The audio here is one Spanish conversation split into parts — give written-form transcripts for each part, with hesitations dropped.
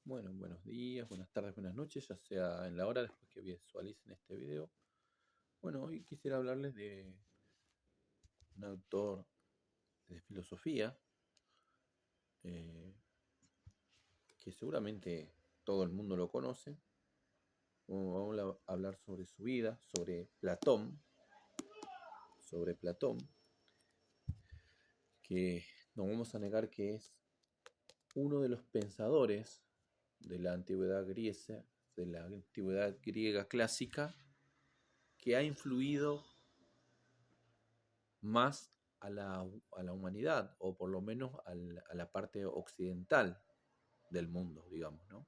Bueno, buenos días, buenas tardes, buenas noches, ya sea en la hora después que visualicen este video. Bueno, hoy quisiera hablarles de un autor de filosofía eh, que seguramente todo el mundo lo conoce. Vamos a hablar sobre su vida, sobre Platón, que no vamos a negar que es uno de los pensadores de la antigüedad griega clásica, que ha influido más a la humanidad, o por lo menos a la parte occidental del mundo, digamos, ¿no?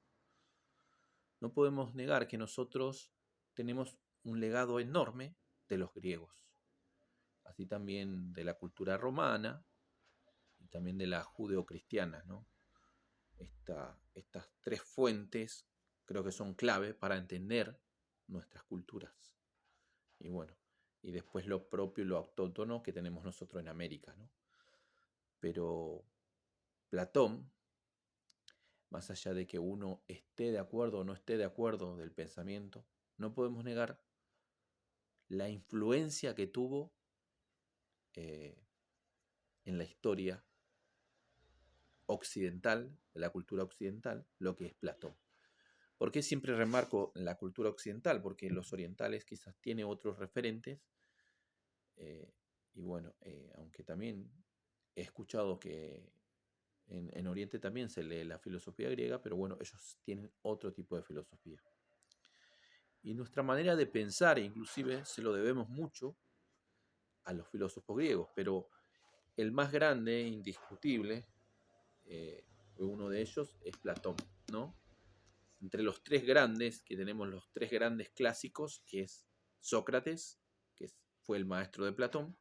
No podemos negar que nosotros tenemos un legado enorme de los griegos, así también de la cultura romana y también de la judeocristiana, ¿no? Estas tres fuentes creo que son clave para entender nuestras culturas. Y bueno, y después lo propio y lo autóctono que tenemos nosotros en América, ¿no? Pero Platón, más allá de que uno esté de acuerdo o no esté de acuerdo del pensamiento, no podemos negar la influencia que tuvo eh, en la historia occidental, de la cultura occidental, lo que es Platón. ¿Por qué siempre remarco la cultura occidental? Porque los orientales quizás tienen otros referentes, eh, y bueno, aunque también he escuchado que en Oriente también se lee la filosofía griega, pero bueno, ellos tienen otro tipo de filosofía. Y nuestra manera de pensar, inclusive, se lo debemos mucho a los filósofos griegos, pero el más grande, indiscutible, uno de ellos es Platón, ¿no? Entre los tres grandes, que tenemos los tres grandes clásicos, que es Sócrates, que fue el maestro de Platón,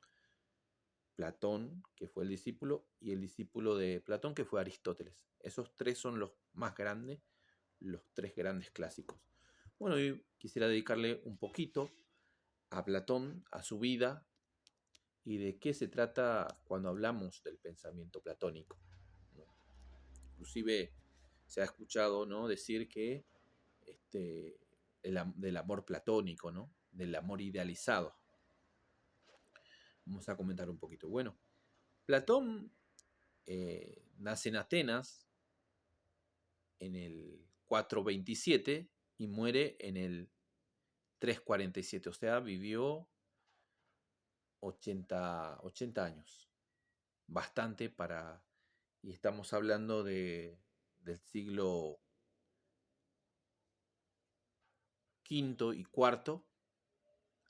Platón, que fue el discípulo, y el discípulo de Platón, que fue Aristóteles. Esos tres son los más grandes, los tres grandes clásicos. Bueno, yo quisiera dedicarle un poquito a Platón, a su vida y de qué se trata cuando hablamos del pensamiento platónico, ¿no? Inclusive se ha escuchado, ¿no?, decir que del amor platónico, ¿no?, del amor idealizado. Vamos a comentar un poquito. Bueno, Platón nace en Atenas en el 427 y muere en el 347, o sea, vivió 80 años. Bastante para... Y estamos hablando del siglo quinto y cuarto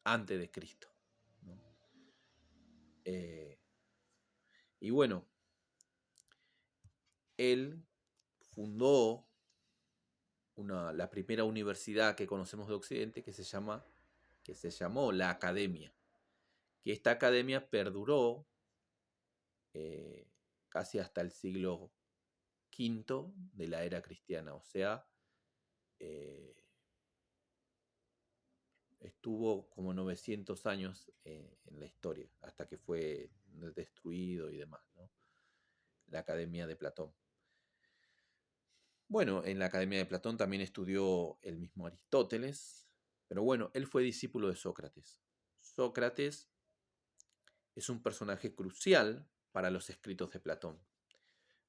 antes de Cristo, ¿no? Eh, y bueno, él fundó la primera universidad que conocemos de Occidente que se llamó la Academia. Que esta academia perduró eh, casi hasta el siglo quinto de la era cristiana, o sea, eh, estuvo como 900 años en la historia, hasta que fue destruido y demás, ¿no? La Academia de Platón. Bueno, en la Academia de Platón también estudió el mismo Aristóteles, pero bueno, él fue discípulo de Sócrates. Sócrates es un personaje crucial para los escritos de Platón.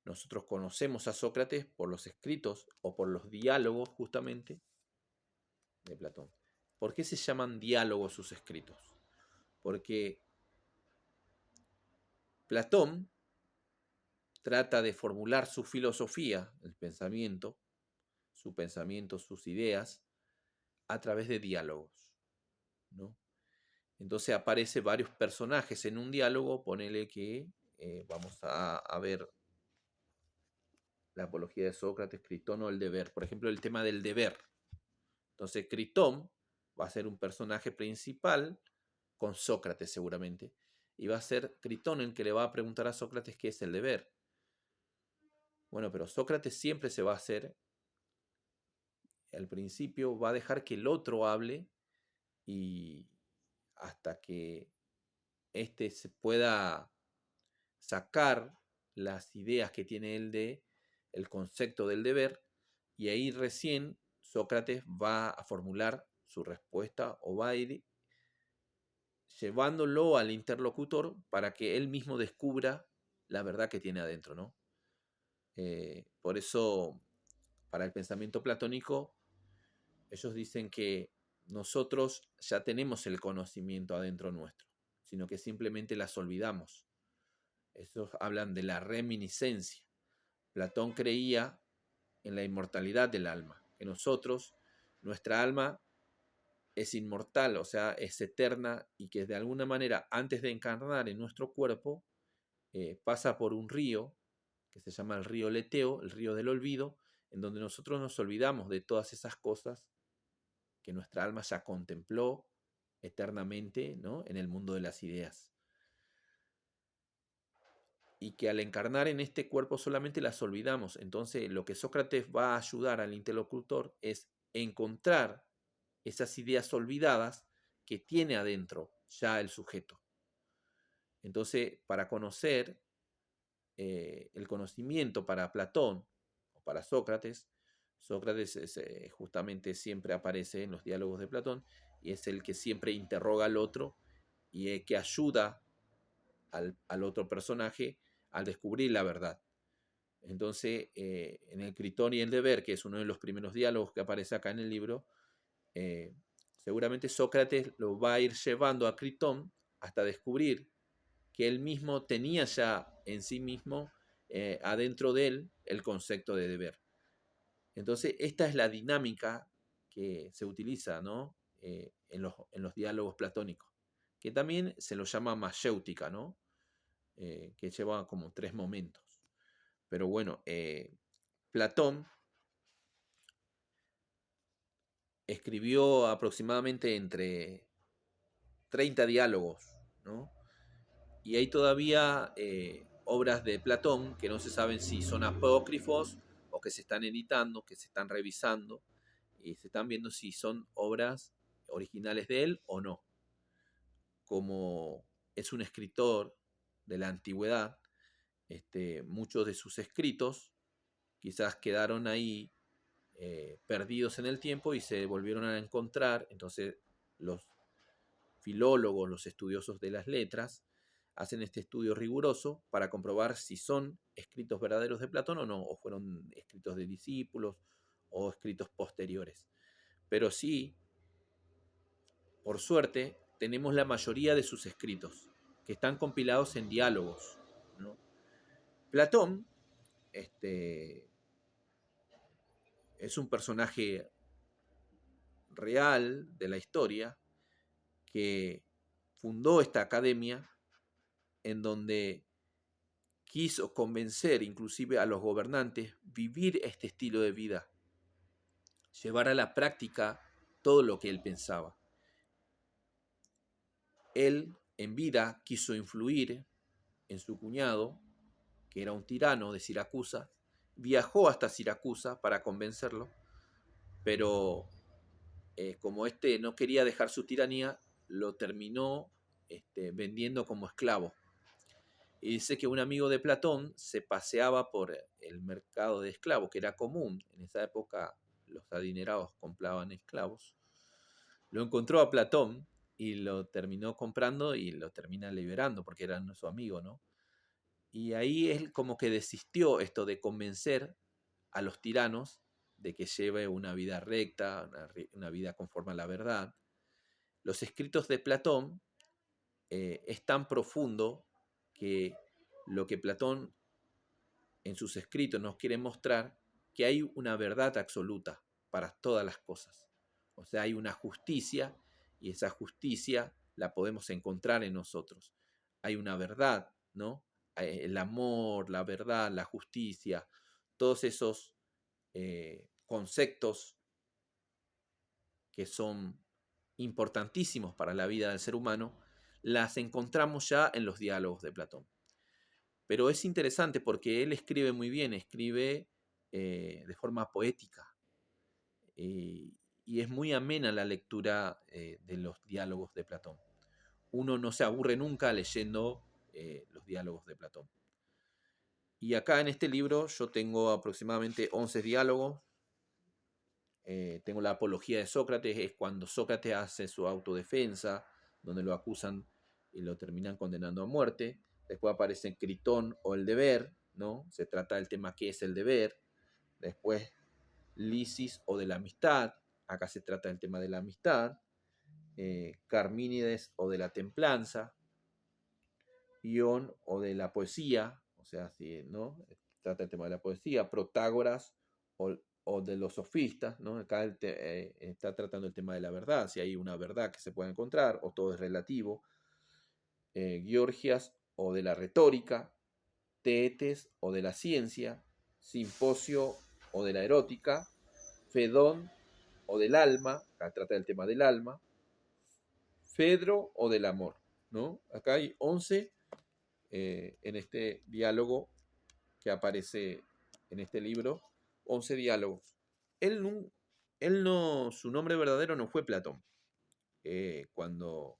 Nosotros conocemos a Sócrates por los escritos o por los diálogos justamente de Platón. ¿Por qué se llaman diálogos sus escritos? Porque Platón trata de formular su filosofía, el pensamiento, su pensamiento, sus ideas, a través de diálogos, ¿no? Entonces aparecen varios personajes en un diálogo, ponele que vamos a ver la apología de Sócrates, Critón o el deber. Por ejemplo, el tema del deber. Entonces Critón va a ser un personaje principal con Sócrates seguramente, y va a ser Critón el que le va a preguntar a Sócrates qué es el deber. Bueno, pero Sócrates siempre se va a hacer, al principio va a dejar que el otro hable y hasta que éste se pueda sacar las ideas que tiene él de el concepto del deber, Y ahí recién Sócrates va a formular su respuesta o va a ir llevándolo al interlocutor para que él mismo descubra la verdad que tiene adentro, ¿no? Por eso, para el pensamiento platónico, ellos dicen que nosotros ya tenemos el conocimiento adentro nuestro, sino que simplemente las olvidamos. Ellos hablan de la reminiscencia. Platón creía en la inmortalidad del alma, que nosotros, nuestra alma es inmortal, o sea, es eterna y que de alguna manera antes de encarnar en nuestro cuerpo pasa por un río que se llama el río Leteo, el río del olvido, en donde nosotros nos olvidamos de todas esas cosas que nuestra alma ya contempló eternamente, ¿no?, en el mundo de las ideas. Y que al encarnar en este cuerpo solamente las olvidamos. Entonces, lo que Sócrates va a ayudar al interlocutor es encontrar esas ideas olvidadas que tiene adentro ya el sujeto. Entonces, para conocer el conocimiento para Platón o para Sócrates, Sócrates justamente siempre aparece en los diálogos de Platón y es el que siempre interroga al otro y que ayuda al otro personaje al descubrir la verdad. Entonces, en el Critón y el deber, que es uno de los primeros diálogos que aparece acá en el libro, seguramente Sócrates lo va a ir llevando a Critón hasta descubrir que él mismo tenía ya en sí mismo, adentro de él, el concepto de deber. Entonces, esta es la dinámica que se utiliza, ¿no?, en los diálogos platónicos, que también se lo llama mayéutica, ¿no?, que lleva como 3 momentos. Pero bueno, Platón escribió aproximadamente entre 30 diálogos, ¿no? Y hay todavía obras de Platón que no se saben si son apócrifos o que se están editando, que se están revisando y se están viendo si son obras originales de él o no. Como es un escritor de la antigüedad, muchos de sus escritos quizás quedaron ahí perdidos en el tiempo y se volvieron a encontrar. Entonces los filólogos, los estudiosos de las letras, hacen este estudio riguroso para comprobar si son escritos verdaderos de Platón o no, o fueron escritos de discípulos o escritos posteriores. Pero sí, por suerte, tenemos la mayoría de sus escritos, que están compilados en diálogos, ¿no? Platón es un personaje real de la historia que fundó esta academia en donde quiso convencer inclusive a los gobernantes vivir este estilo de vida, llevar a la práctica todo lo que él pensaba. Él en vida quiso influir en su cuñado, que era un tirano de Siracusa, viajó hasta Siracusa para convencerlo, pero como no quería dejar su tiranía, lo terminó vendiendo como esclavo. Y dice que un amigo de Platón se paseaba por el mercado de esclavos, que era común. En esa época los adinerados compraban esclavos. Lo encontró a Platón y lo terminó comprando y lo termina liberando porque era su amigo, ¿no? Y ahí él como que desistió esto de convencer a los tiranos de que lleve una vida recta, una vida conforme a la verdad. Los escritos de Platón es tan profundo que lo que Platón en sus escritos nos quiere mostrar que hay una verdad absoluta para todas las cosas. O sea, hay una justicia y esa justicia la podemos encontrar en nosotros. Hay una verdad, ¿no? El amor, la verdad, la justicia, todos esos conceptos que son importantísimos para la vida del ser humano, las encontramos ya en los diálogos de Platón. Pero es interesante porque él escribe muy bien, escribe de forma poética. Y es muy amena la lectura de los diálogos de Platón. Uno no se aburre nunca leyendo los diálogos de Platón. Y acá en este libro yo tengo aproximadamente 11 diálogos Tengo la apología de Sócrates, es cuando Sócrates hace su autodefensa, donde lo acusan y lo terminan condenando a muerte. Después aparece Critón o el deber, ¿no? Se trata del tema qué es el deber. Después Lisis o de la amistad, acá se trata del tema de la amistad. Carmínides o de la templanza. Ion o de la poesía, o sea, si, ¿no? Trata el tema de la poesía. Protágoras o de los sofistas, ¿no? Acá está tratando el tema de la verdad, si hay una verdad que se puede encontrar o todo es relativo. Georgias o de la retórica. Teetes o de la ciencia. Simposio o de la erótica. Fedón o del alma, acá trata el tema del alma. Fedro o del amor, ¿no? Acá hay 11 en este diálogo que aparece en este libro, 11 diálogos. Él no, su nombre verdadero no fue Platón. Cuando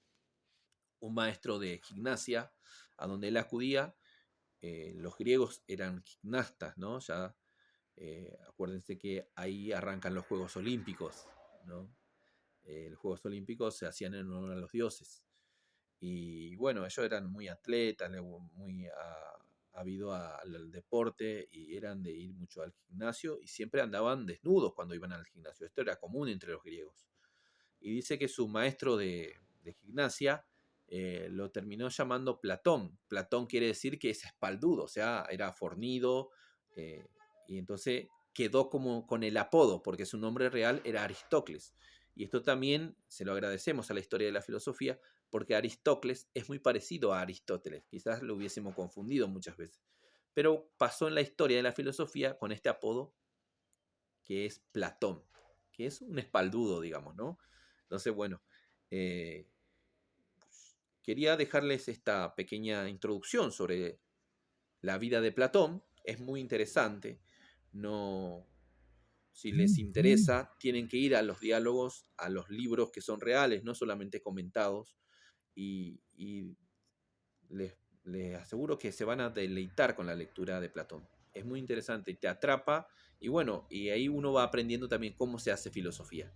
un maestro de gimnasia, a donde él acudía, los griegos eran gimnastas, ¿no? Ya acuérdense que ahí arrancan los Juegos Olímpicos, ¿no? Los Juegos Olímpicos se hacían en honor a los dioses. Y bueno, ellos eran muy atletas, muy habido al deporte y eran de ir mucho al gimnasio y siempre andaban desnudos cuando iban al gimnasio. Esto era común entre los griegos. Y dice que su maestro de gimnasia lo terminó llamando Platón. Platón quiere decir que es espaldudo, o sea, era fornido, eh, y entonces quedó como con el apodo, porque su nombre real era Aristócles. Y esto también se lo agradecemos a la historia de la filosofía, porque Aristócles es muy parecido a Aristóteles. Quizás lo hubiésemos confundido muchas veces. Pero pasó en la historia de la filosofía con este apodo que es Platón, que es un espaldudo, digamos, ¿no? Entonces, bueno, eh, quería dejarles esta pequeña introducción sobre la vida de Platón. Es muy interesante. No, si les interesa, tienen que ir a los diálogos, a los libros que son reales, no solamente comentados, y les aseguro que se van a deleitar con la lectura de Platón. Es muy interesante, te atrapa y bueno, y ahí uno va aprendiendo también cómo se hace filosofía.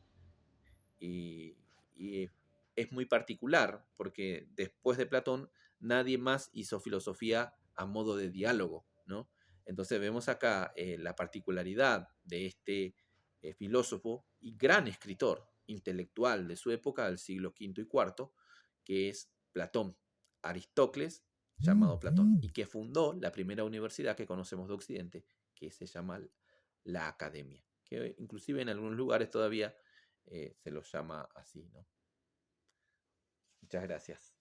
Y, y es muy particular porque después de Platón nadie más hizo filosofía a modo de diálogo, ¿no? Entonces vemos acá la particularidad de este filósofo y gran escritor intelectual de su época, del siglo V y IV, que es Platón, Aristócles, llamado Platón, y que fundó la primera universidad que conocemos de Occidente, que se llama la Academia, que inclusive en algunos lugares todavía se los llama así, ¿no? Muchas gracias.